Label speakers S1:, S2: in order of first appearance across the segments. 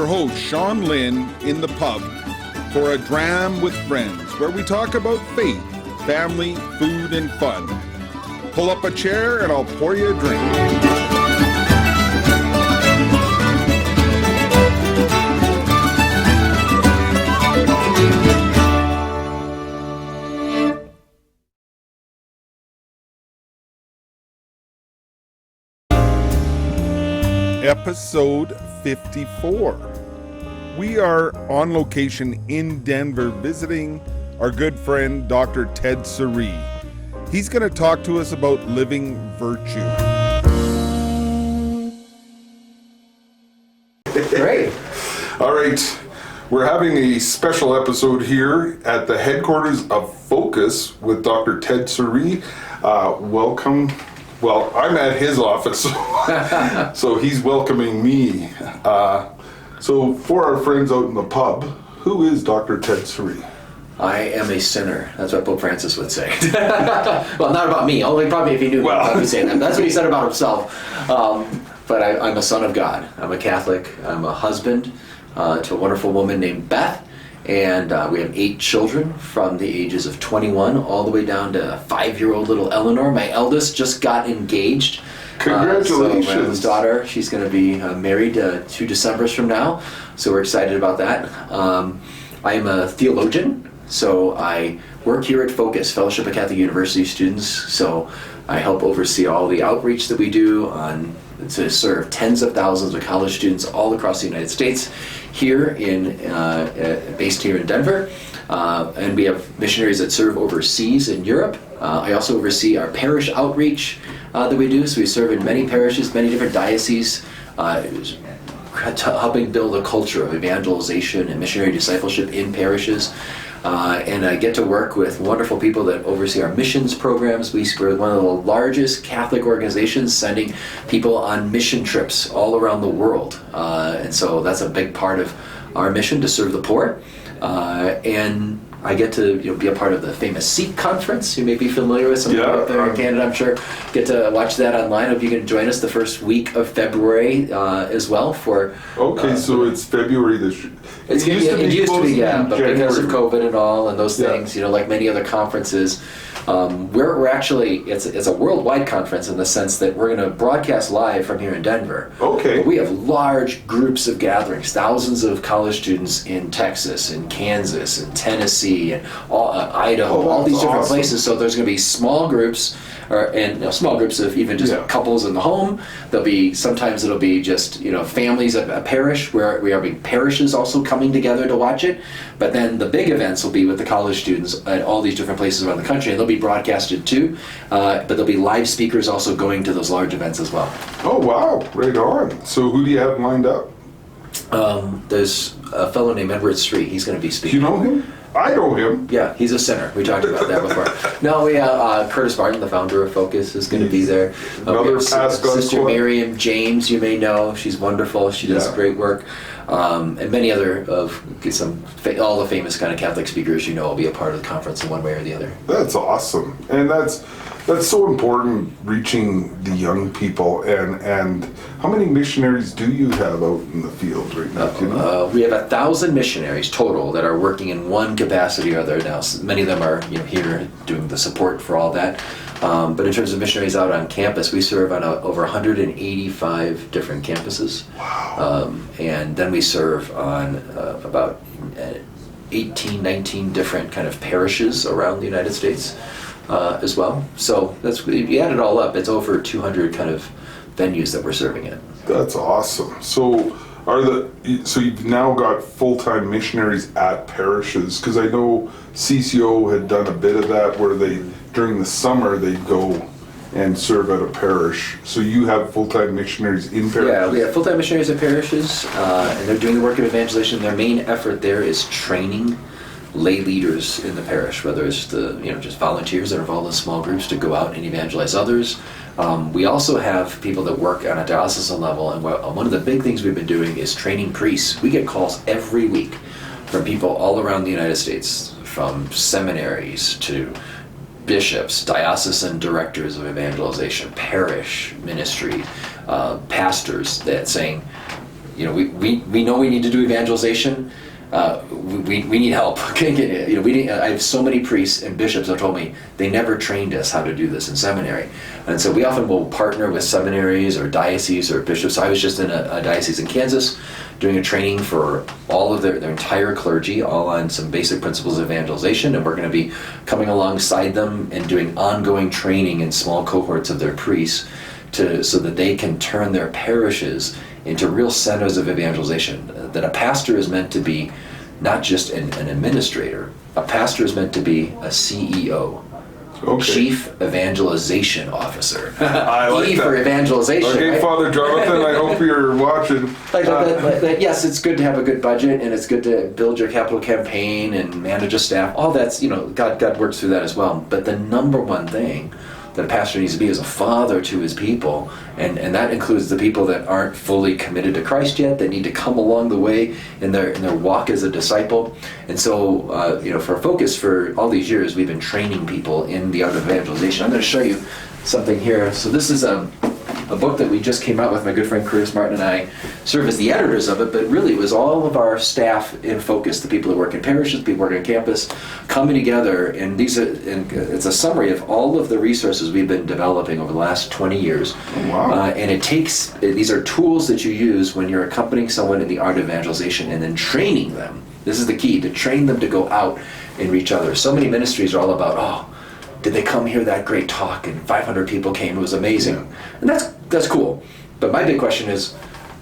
S1: your host, Sean Lynn, in the pub for a Dram with Friends, where we talk about faith, family, food, and fun. Pull up a chair and I'll pour you a drink. Episode 54. We are on location in Denver visiting our good friend Dr. Ted Suri. He's going to talk to us about living virtue.
S2: Great.
S1: All right. We're having a special episode here at the headquarters of Focus with Dr. Ted Suri. Welcome. Well, I'm at his office, so he's welcoming me. So for our friends out in the pub, who is Dr. Ted Suri?
S2: I am a sinner. That's what Pope Francis would say. Well, not about me. Only probably if he knew I'd be saying that. That's what he said about himself. But I'm a son of God. I'm a Catholic. I'm a husband to a wonderful woman named Beth. And we have 8 children from the ages of 21 all the way down to 5-year-old little Eleanor. My eldest just got engaged.
S1: Congratulations.
S2: So my eldest daughter, she's going to be married 2 Decembers from now. So we're excited about that. I am a theologian, so I work here at Focus, Fellowship of Catholic University Students. So I help oversee all the outreach that we do to serve tens of thousands of college students all across the United States, here based here in Denver. And we have missionaries that serve overseas in Europe. I also oversee our parish outreach that we do. So we serve in many parishes, many different dioceses, helping build a culture of evangelization and missionary discipleship in parishes. And I get to work with wonderful people that oversee our missions programs. We're one of the largest Catholic organizations sending people on mission trips all around the world. And so that's a big part of our mission, to serve the poor. And I get to be a part of the famous Seek Conference. You may be familiar with some people out there in Canada, I'm sure. Get to watch that online. I hope you can join us the first week of February as well.
S1: So it's February this year.
S2: It used to be, but because of COVID and all and those things, like many other conferences, we're actually, it's a worldwide conference in the sense that we're going to broadcast live from here in Denver.
S1: Okay.
S2: But we have large groups of gatherings, thousands of college students in Texas, in Kansas, in Tennessee, and Idaho, all these different places. So there's going to be small groups, small groups of even just couples in the home. Sometimes it'll be just families at a parish, where we are parishes also coming together to watch it. But then the big events will be with the college students at all these different places around the country, and they'll be broadcasted too. But there'll be live speakers also going to those large events as well.
S1: Oh wow, right on. So who do you have lined up?
S2: There's a fellow named Edward Sri. He's going to be speaking.
S1: Do you know him? I know him.
S2: Yeah, he's a sinner. We talked about that before. No, we Curtis Martin, the founder of Focus, is going to be there.
S1: Another past
S2: Sister Miriam James, you may know. She's wonderful. She does great work. And many other all the famous kind of Catholic speakers will be a part of the conference in one way or the other.
S1: That's awesome, and that's so important, reaching the young people. And how many missionaries do you have out in the field right now?
S2: We have 1,000 missionaries total that are working in one capacity or other now. Many of them are here doing the support for all that. But in terms of missionaries out on campus, we serve on over 185 different campuses.
S1: Wow.
S2: And then we serve on about 18, 19 different kind of parishes around the United States as well. So if you add it all up, it's over 200 kind of venues that we're serving in.
S1: That's awesome. So you've now got full-time missionaries at parishes, because I know CCO had done a bit of that, where during the summer they'd go and serve at a parish. So you have full-time missionaries in parishes?
S2: Yeah, we have full-time missionaries at parishes, and they're doing the work of evangelization. Their main effort there is training lay leaders in the parish, whether it's just volunteers that are involved in small groups to go out and evangelize others. We also have people that work on a diocesan level, and one of the big things we've been doing is training priests. We get calls every week from people all around the United States, from seminaries to bishops, diocesan directors of evangelization, parish ministry, pastors, that saying, we know we need to do evangelization. We need help. I have so many priests and bishops that told me they never trained us how to do this in seminary. And so we often will partner with seminaries or dioceses or bishops. I was just in a diocese in Kansas doing a training for all of their entire clergy, all on some basic principles of evangelization, and we're going to be coming alongside them and doing ongoing training in small cohorts of their priests so that they can turn their parishes into real centers of evangelization. That a pastor is meant to be not just an administrator. A pastor is meant to be a CEO. Okay. Chief Evangelization Officer.
S1: I like
S2: E
S1: that.
S2: for evangelization.
S1: Okay,
S2: right?
S1: Father Jonathan, I hope you're watching.
S2: Yes, it's good to have a good budget, and it's good to build your capital campaign and manage a staff. All that's, God works through that as well. But the number one thing that a pastor needs to be is a father to his people, and that includes the people that aren't fully committed to Christ yet, that need to come along the way in their walk as a disciple. And so, for Focus, for all these years, we've been training people in the art of evangelization. I'm going to show you something here. So this is a book that we just came out with. My good friend Curtis Martin and I serve as the editors of it, but really it was all of our staff in Focus, the people that work in parishes, people working on campus, coming together, and it's a summary of all of the resources we've been developing over the last 20 years.
S1: Oh, wow.
S2: And these are tools that you use when you're accompanying someone in the art of evangelization and then training them. This is the key, to train them to go out and reach others. So many ministries are all about, did they come hear that great talk and 500 people came, it was amazing. Yeah. And that's cool. But my big question is,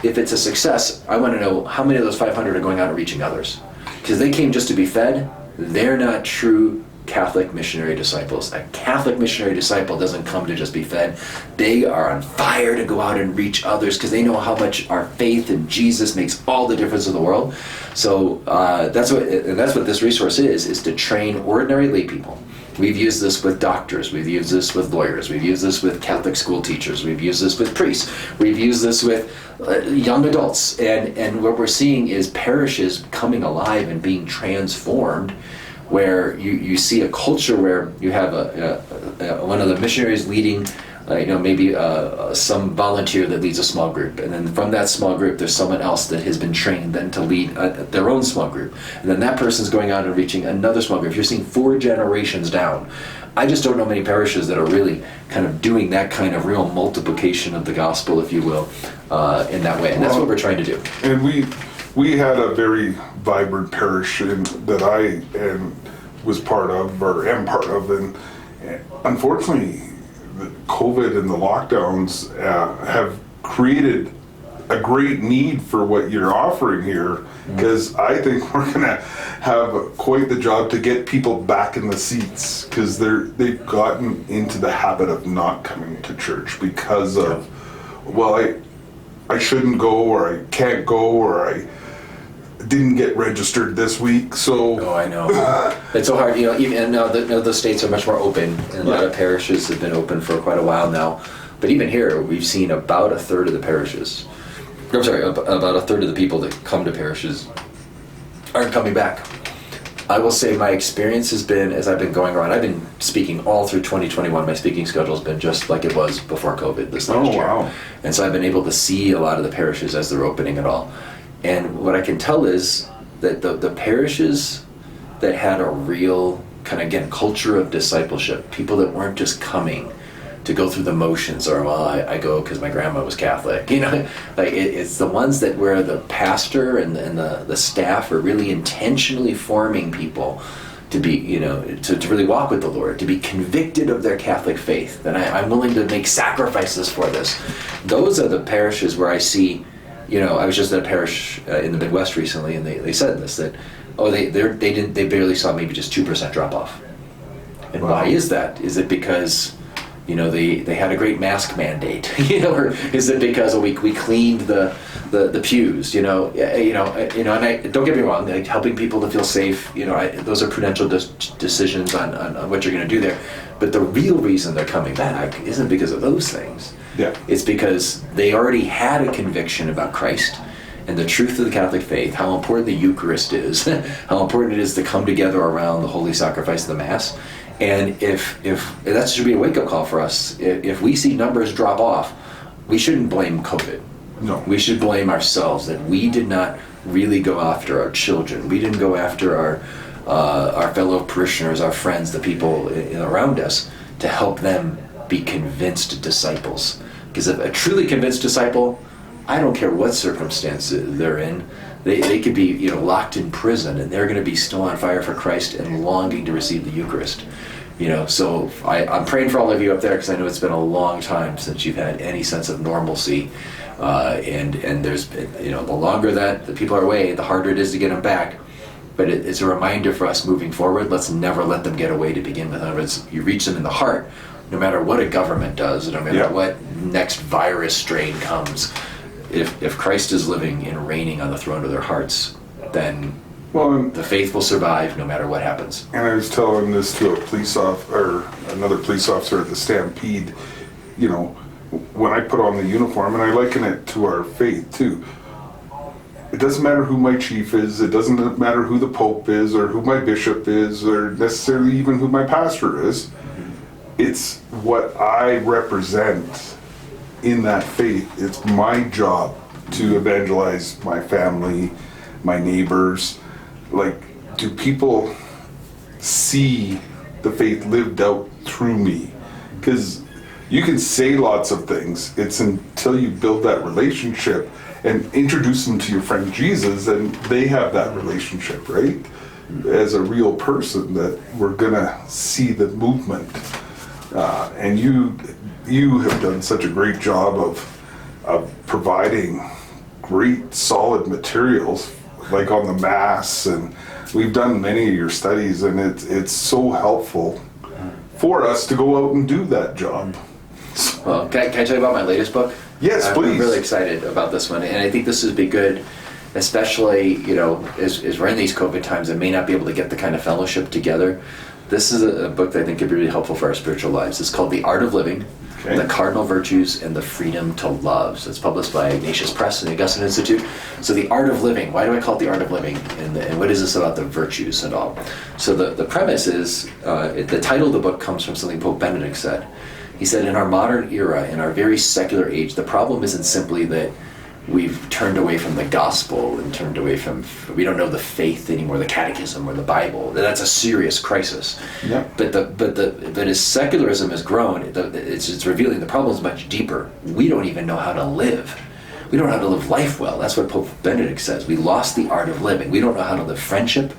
S2: if it's a success, I want to know how many of those 500 are going out and reaching others. Because they came just to be fed, they're not true Catholic missionary disciples. A Catholic missionary disciple doesn't come to just be fed. They are on fire to go out and reach others because they know how much our faith in Jesus makes all the difference in the world. So that's what this resource is to train ordinary lay people. We've used this with doctors, we've used this with lawyers, we've used this with Catholic school teachers, we've used this with priests, we've used this with young adults, and what we're seeing is parishes coming alive and being transformed, where you see a culture where you have one of the missionaries leading maybe some volunteer that leads a small group, and then from that small group there's someone else that has been trained then to lead their own small group, and then that person's going out and reaching another small group. You're seeing 4 generations down. I just don't know many parishes that are really kind of doing that kind of real multiplication of the gospel, if you will, in that way, and that's what we're trying to do. And
S1: we had a very vibrant parish that I was part of, or am part of, and unfortunately the COVID and the lockdowns have created a great need for what you're offering here, because I think we're going to have quite the job to get people back in the seats, because they've gotten into the habit of not coming to church because of, I shouldn't go, or I can't go, or I didn't get registered this week, so...
S2: Oh, I know. It's so hard, even now the states are much more open, and a lot of parishes have been open for quite a while now. But even here, we've seen about a third of the parishes, about a third of the people that come to parishes aren't coming back. I will say my experience has been, as I've been going around, I've been speaking all through 2021. My speaking schedule has been just like it was before COVID this last year. Wow. And so I've been able to see a lot of the parishes as they're opening it all. And what I can tell is that the parishes that had a real kind of, again, culture of discipleship, people that weren't just coming to go through the motions, or I go because my grandma was Catholic, it's the ones that where the pastor and the staff are really intentionally forming people to be, to really walk with the Lord, to be convicted of their Catholic faith, that I'm willing to make sacrifices for this. Those are the parishes where I see. I was just at a parish in the Midwest recently, and they said this, that they barely saw maybe just 2% drop off. And wow. Why is that? Is it because they had a great mask mandate, or is it because we cleaned the pews, and I don't get me wrong, like helping people to feel safe, those are prudential decisions on what you're going to do there. But the real reason they're coming back isn't because of those things. Yeah. It's because they already had a conviction about Christ and the truth of the Catholic faith, how important the Eucharist is, how important it is to come together around the holy sacrifice of the Mass. And if that should be a wake-up call for us. If we see numbers drop off, we shouldn't blame COVID.
S1: No.
S2: We should blame ourselves that we did not really go after our children. We didn't go after our fellow parishioners, our friends, the people around us, to help them be convinced disciples. Because a truly convinced disciple, I don't care what circumstance they're in, they could be locked in prison and they're going to be still on fire for Christ and longing to receive the Eucharist. So I'm praying for all of you up there, because I know it's been a long time since you've had any sense of normalcy. And there's the longer that the people are away, the harder it is to get them back. But it's a reminder for us moving forward. Let's never let them get away to begin with. In other words, you reach them in the heart, no matter what a government does, no matter what next virus strain comes. If Christ is living and reigning on the throne of their hearts, then the faith will survive no matter what happens.
S1: And I was telling this to a police officer, or another police officer at the Stampede, when I put on the uniform, and I liken it to our faith too. It doesn't matter who my chief is, it doesn't matter who the Pope is, or who my bishop is, or necessarily even who my pastor is. It's what I represent in that faith. It's my job to evangelize my family, my neighbors. Like, do people see the faith lived out through me? Because you can say lots of things. It's until you build that relationship and introduce them to your friend Jesus, and they have that relationship, right? As a real person, that we're gonna see the movement. And you have done such a great job of providing great solid materials, like on the Mass, and we've done many of your studies, and it's so helpful for us to go out and do that job.
S2: Well, can I tell you about my latest book?
S1: Yes, please.
S2: I'm really excited about this one, and I think this would be good, especially as we're in these COVID times and may not be able to get the kind of fellowship together. This is a book that I think could be really helpful for our spiritual lives. It's called The Art of Living, The Cardinal Virtues and the Freedom to Love. So it's published by Ignatius Press and the Augustine Institute. So The Art of Living, why do I call it The Art of Living? And what is this about the virtues and all? So the premise is, the title of the book comes from something Pope Benedict said. He said, in our modern era, in our very secular age, the problem isn't simply that we've turned away from the gospel and we don't know the faith anymore, the catechism or the Bible. That's a serious crisis.
S1: Yeah.
S2: But as secularism has grown, it's revealing the problem is much deeper. We don't even know how to live. We don't know how to live life well. That's what Pope Benedict says. We lost the art of living. We don't know how to live friendship.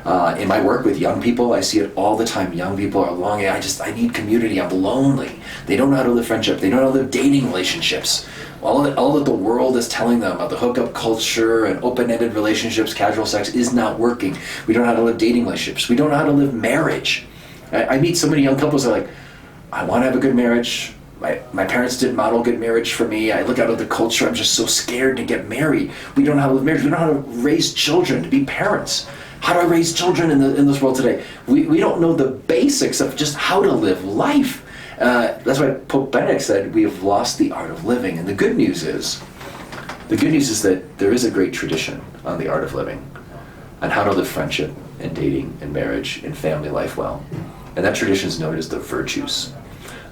S2: In my work with young people, I see it all the time. Young people are longing, I need community, I'm lonely. They don't know how to live friendship. They don't know how to live dating relationships. All that the world is telling them about the hookup culture and open-ended relationships, casual sex is not working. We don't know how to live dating relationships. We don't know how to live marriage. I meet so many young couples that are like, I want to have a good marriage. My parents didn't model good marriage for me. I look out at the culture, I'm just so scared to get married. We don't know how to live marriage. We don't know how to raise children, to be parents. How do I raise children in this world today? We don't know the basics of just how to live life. That's why Pope Benedict said we have lost the art of living. And the good news is that there is a great tradition on the art of living, on how to live friendship and dating and marriage and family life well. And that tradition is known as the virtues.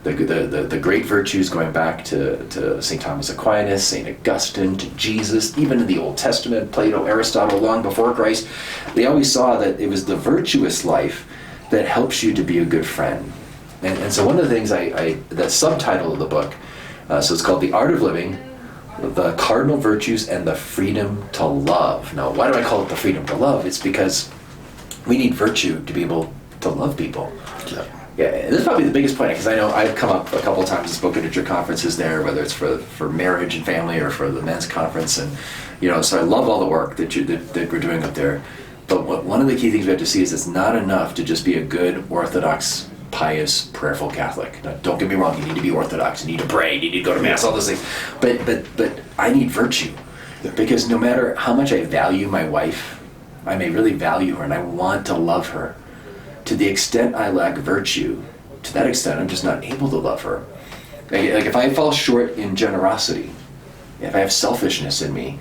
S2: The great virtues going back to St. Thomas Aquinas, St. Augustine, to Jesus, even in the Old Testament, Plato, Aristotle, long before Christ, they always saw that it was the virtuous life that helps you to be a good friend. And so one of the things the subtitle of the book, so it's called The Art of Living, The Cardinal Virtues and the Freedom to Love. Now, why do I call it the freedom to love? It's because we need virtue to be able to love people. Yeah, and this is probably the biggest point, because I know I've come up a couple of times and spoken at your conferences there, whether it's for marriage and family or for the men's conference, and so I love all the work that we're doing up there. But one of the key things we have to see is it's not enough to just be a good Orthodox, pious, prayerful Catholic. Now, don't get me wrong, you need to be Orthodox, you need to pray, you need to go to Mass, all those things. But I need virtue, because no matter how much I value my wife, I may really value her and I want to love her. To the extent I lack virtue, to that extent I'm just not able to love her. Like if I fall short in generosity, if I have selfishness in me,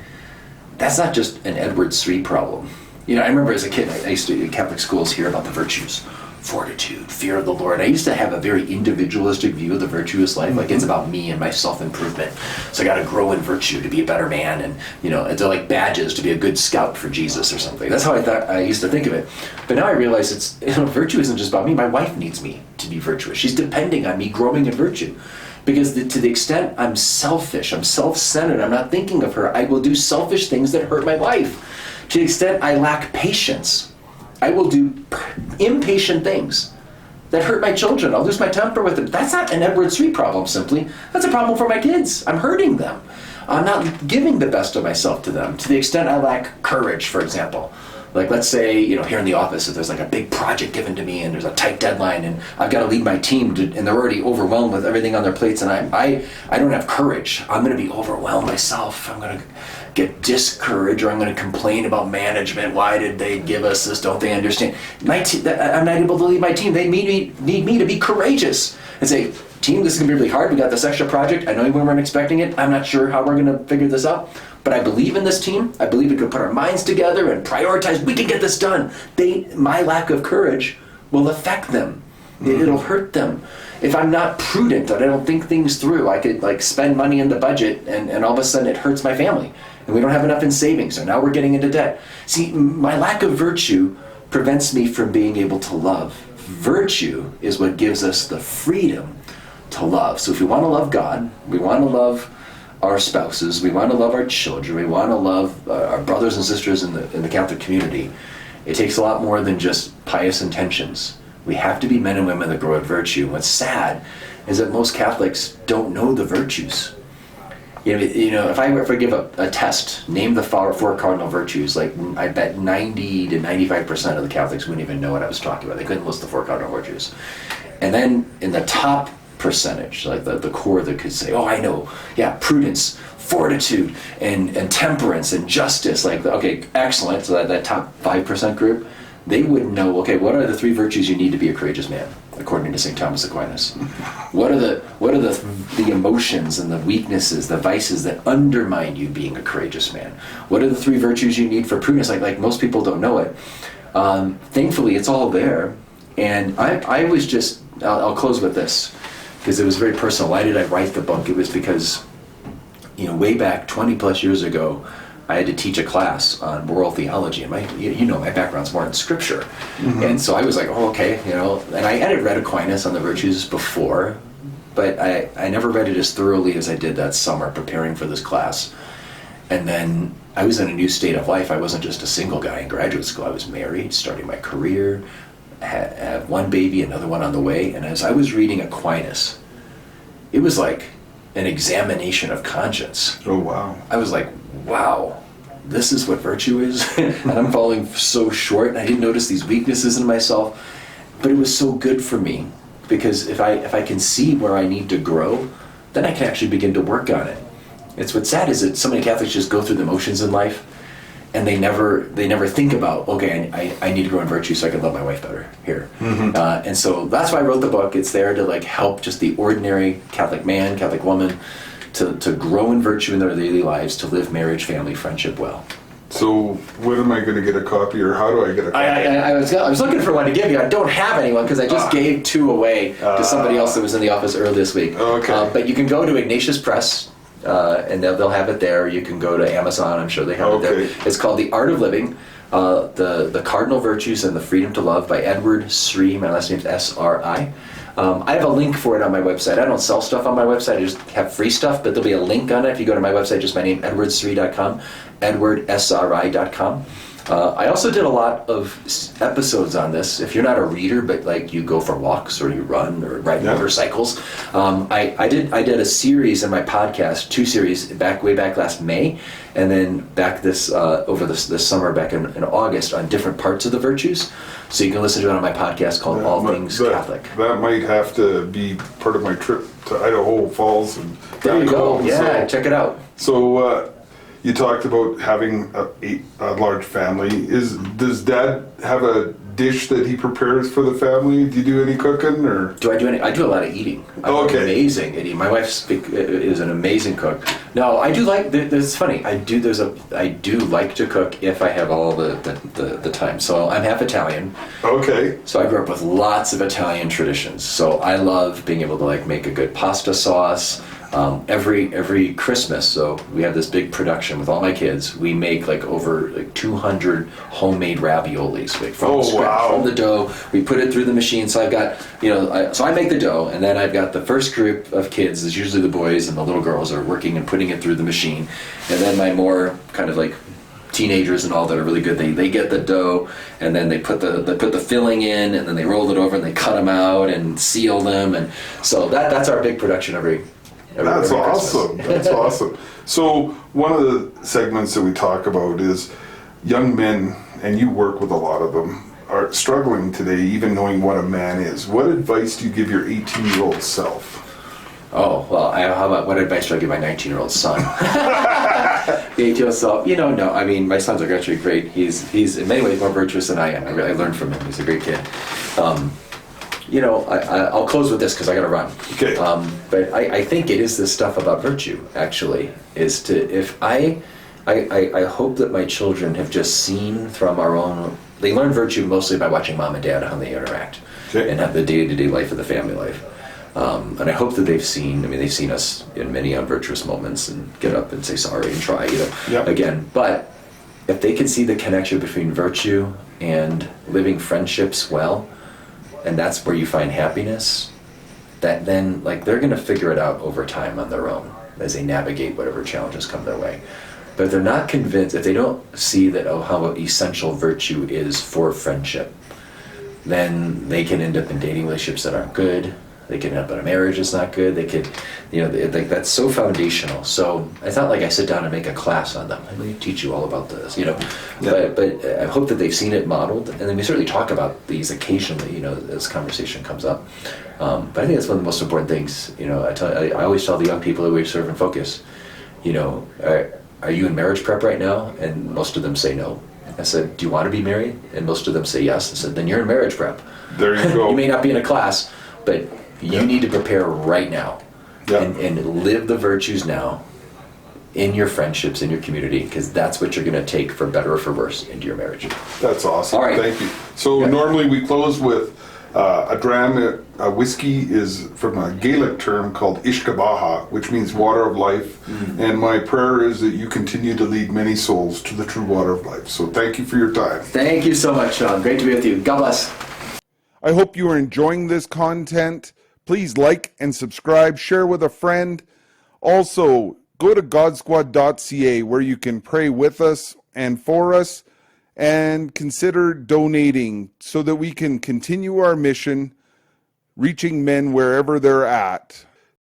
S2: that's not just an Edward Sri problem. I remember as a kid, I used to in Catholic schools hear about the virtues. fortitude, fear of the Lord. I used to have a very individualistic view of the virtuous life, like it's about me and my self-improvement. So I got to grow in virtue to be a better man, and they're like badges to be a good scout for Jesus or something. That's how I used to think of it. But now I realize virtue isn't just about me. My wife needs me to be virtuous. She's depending on me growing in virtue. Because to the extent I'm selfish, I'm self-centered, I'm not thinking of her, I will do selfish things that hurt my wife. To the extent I lack patience, I will do impatient things that hurt my children. I'll lose my temper with them. That's not an Edward Street problem, simply. That's a problem for my kids. I'm hurting them. I'm not giving the best of myself to them. To the extent I lack courage, for example. Like, let's say, here in the office, if there's like a big project given to me and there's a tight deadline and I've got to lead my team and they're already overwhelmed with everything on their plates and I don't have courage. I'm going to be overwhelmed myself. I'm going to get discouraged, or I'm going to complain about management. Why did they give us this? Don't they understand? I'm not able to lead my team. They need me to be courageous and say, team, this is going to be really hard. We got this extra project. I know we weren't expecting it. I'm not sure how we're going to figure this out. But I believe in this team. I believe we could put our minds together and prioritize. We can get this done. My lack of courage will affect them. It'll hurt them. If I'm not prudent and I don't think things through, I could spend money in the budget and all of a sudden it hurts my family. And we don't have enough in savings, so now we're getting into debt. See, my lack of virtue prevents me from being able to love. Virtue is what gives us the freedom to love. So if we want to love God, we want to love our spouses, we want to love our children, we want to love our brothers and sisters in the Catholic community, it takes a lot more than just pious intentions. We have to be men and women that grow in virtue. What's sad is that most Catholics don't know the virtues. If I give a test, name the four cardinal virtues, I bet 90 to 95% of the Catholics wouldn't even know what I was talking about. They couldn't list the four cardinal virtues. And then in the top percentage, like the core that could say, oh, I know, yeah, prudence, fortitude, and temperance, and justice, okay, excellent. So that top 5% group, they wouldn't know, okay, what are the three virtues you need to be a courageous man, according to St. Thomas Aquinas? What are the emotions and the weaknesses, the vices that undermine you being a courageous man? What are the three virtues you need for prudence? Like most people don't know it. Thankfully, it's all there. And I was just, I'll close with this, because it was very personal. Why did I write the book? It was because, way back 20 plus years ago, I had to teach a class on moral theology, and my background's more in scripture. Mm-hmm. And so I was like, oh, okay, and I had read Aquinas on the virtues before, but I never read it as thoroughly as I did that summer preparing for this class. And then I was in a new state of life. I wasn't just a single guy in graduate school. I was married, starting my career, had one baby, another one on the way. And as I was reading Aquinas, it was like an examination of conscience.
S1: Oh, wow.
S2: I was like, wow, this is what virtue is? And I'm falling so short, and I didn't notice these weaknesses in myself. But it was so good for me, because if I can see where I need to grow, then I can actually begin to work on it. It's what's sad is that so many Catholics just go through the motions in life, and they never think about, okay, I need to grow in virtue so I can love my wife better here. Mm-hmm. And so that's why I wrote the book. It's there to help just the ordinary Catholic man, Catholic woman, to grow in virtue in their daily lives, to live marriage, family, friendship well.
S1: So when am I going to get a copy, or how do I get a copy?
S2: I was looking for one to give you. I don't have anyone because I just gave two away to somebody else that was in the office early this week.
S1: Okay.
S2: But you can go to Ignatius Press, and they'll have it there. You can go to Amazon. I'm sure they have it there. It's called The Art of Living, the Cardinal Virtues and the Freedom to Love by Edward Sri. My last name's S-R-I. I have a link for it on my website. I don't sell stuff on my website. I just have free stuff, but there'll be a link on it. If you go to my website, just my name, edwardsri.com, edwardsri.com. I also did a lot of episodes on this. If you're not a reader, but you go for walks or you run or ride motorcycles, I did a series in my podcast, 2 series way back last May, and then back over this summer back in August on different parts of the virtues. So you can listen to it on my podcast called All Things Catholic.
S1: That might have to be part of my trip to Idaho Falls. And
S2: there you go. Yeah, check it out.
S1: So you talked about having a large family. Does Dad have a dish that he prepares for the family? Do you do any cooking, or?
S2: Do I do any? I do a lot of eating. I'm amazing at eating. My wife is an amazing cook. No, I do like. It's funny. I do like to cook if I have all the time. So I'm half Italian.
S1: Okay.
S2: So I grew up with lots of Italian traditions. So I love being able to like make a good pasta sauce. Every Christmas, so we have this big production with all my kids. We make like over 200 homemade raviolis from scratch, from the dough. We put it through the machine. So I've got, so I make the dough, and then I've got the first group of kids. It's usually the boys, and the little girls are working and putting it through the machine. And then my more kind of like teenagers and all that are really good. They get the dough, and then they put the filling in, and then they roll it over, and they cut them out and seal them. And so that's our big production every
S1: awesome. That's awesome. So one of the segments that we talk about is young men, and you work with a lot of them, are struggling today even knowing what a man is. What advice do you give your 18-year-old self?
S2: Oh, well, how about what advice do I give my 19-year-old son? The 18-year-old self, no, I mean, my son's actually great. He's in many ways more virtuous than I am. I learned from him. He's a great kid. I'll close with this because I got to run.
S1: Okay.
S2: But I think it is this stuff about virtue, actually, I hope that my children have just seen from our own, they learn virtue mostly by watching mom and dad, how they interact, and have the day-to-day life of the family life. And I hope that they've seen us in many unvirtuous moments and get up and say sorry and try, again. But if they can see the connection between virtue and living friendships well, and that's where you find happiness, that then they're going to figure it out over time on their own as they navigate whatever challenges come their way. But if they're not convinced, if they don't see that how essential virtue is for friendship, then they can end up in dating relationships that aren't good. They can end up in a marriage that's not good. They could, that's so foundational. So it's not like I sit down and make a class on them. I'm going to teach you all about this, But I hope that they've seen it modeled, and then we certainly talk about these occasionally, as conversation comes up. But I think that's one of the most important things. I always tell the young people that we serve and focus, are you in marriage prep right now? And most of them say no. I said, do you want to be married? And most of them say yes. I said, then you're in marriage prep.
S1: There you go.
S2: You may not be in a class, but you need to prepare right now and live the virtues now in your friendships, in your community, because that's what you're going to take for better or for worse into your marriage.
S1: That's awesome.
S2: All right.
S1: Thank you. So normally we close with a dram. A whiskey is from a Gaelic term called Ishkabaha, which means water of life. Mm-hmm. And my prayer is that you continue to lead many souls to the true water of life. So thank you for your time.
S2: Thank you so much, Sean. Great to be with you. God bless.
S1: I hope you are enjoying this content. Please like and subscribe, share with a friend. Also, go to godsquad.ca where you can pray with us and for us, and consider donating so that we can continue our mission, reaching men wherever they're at.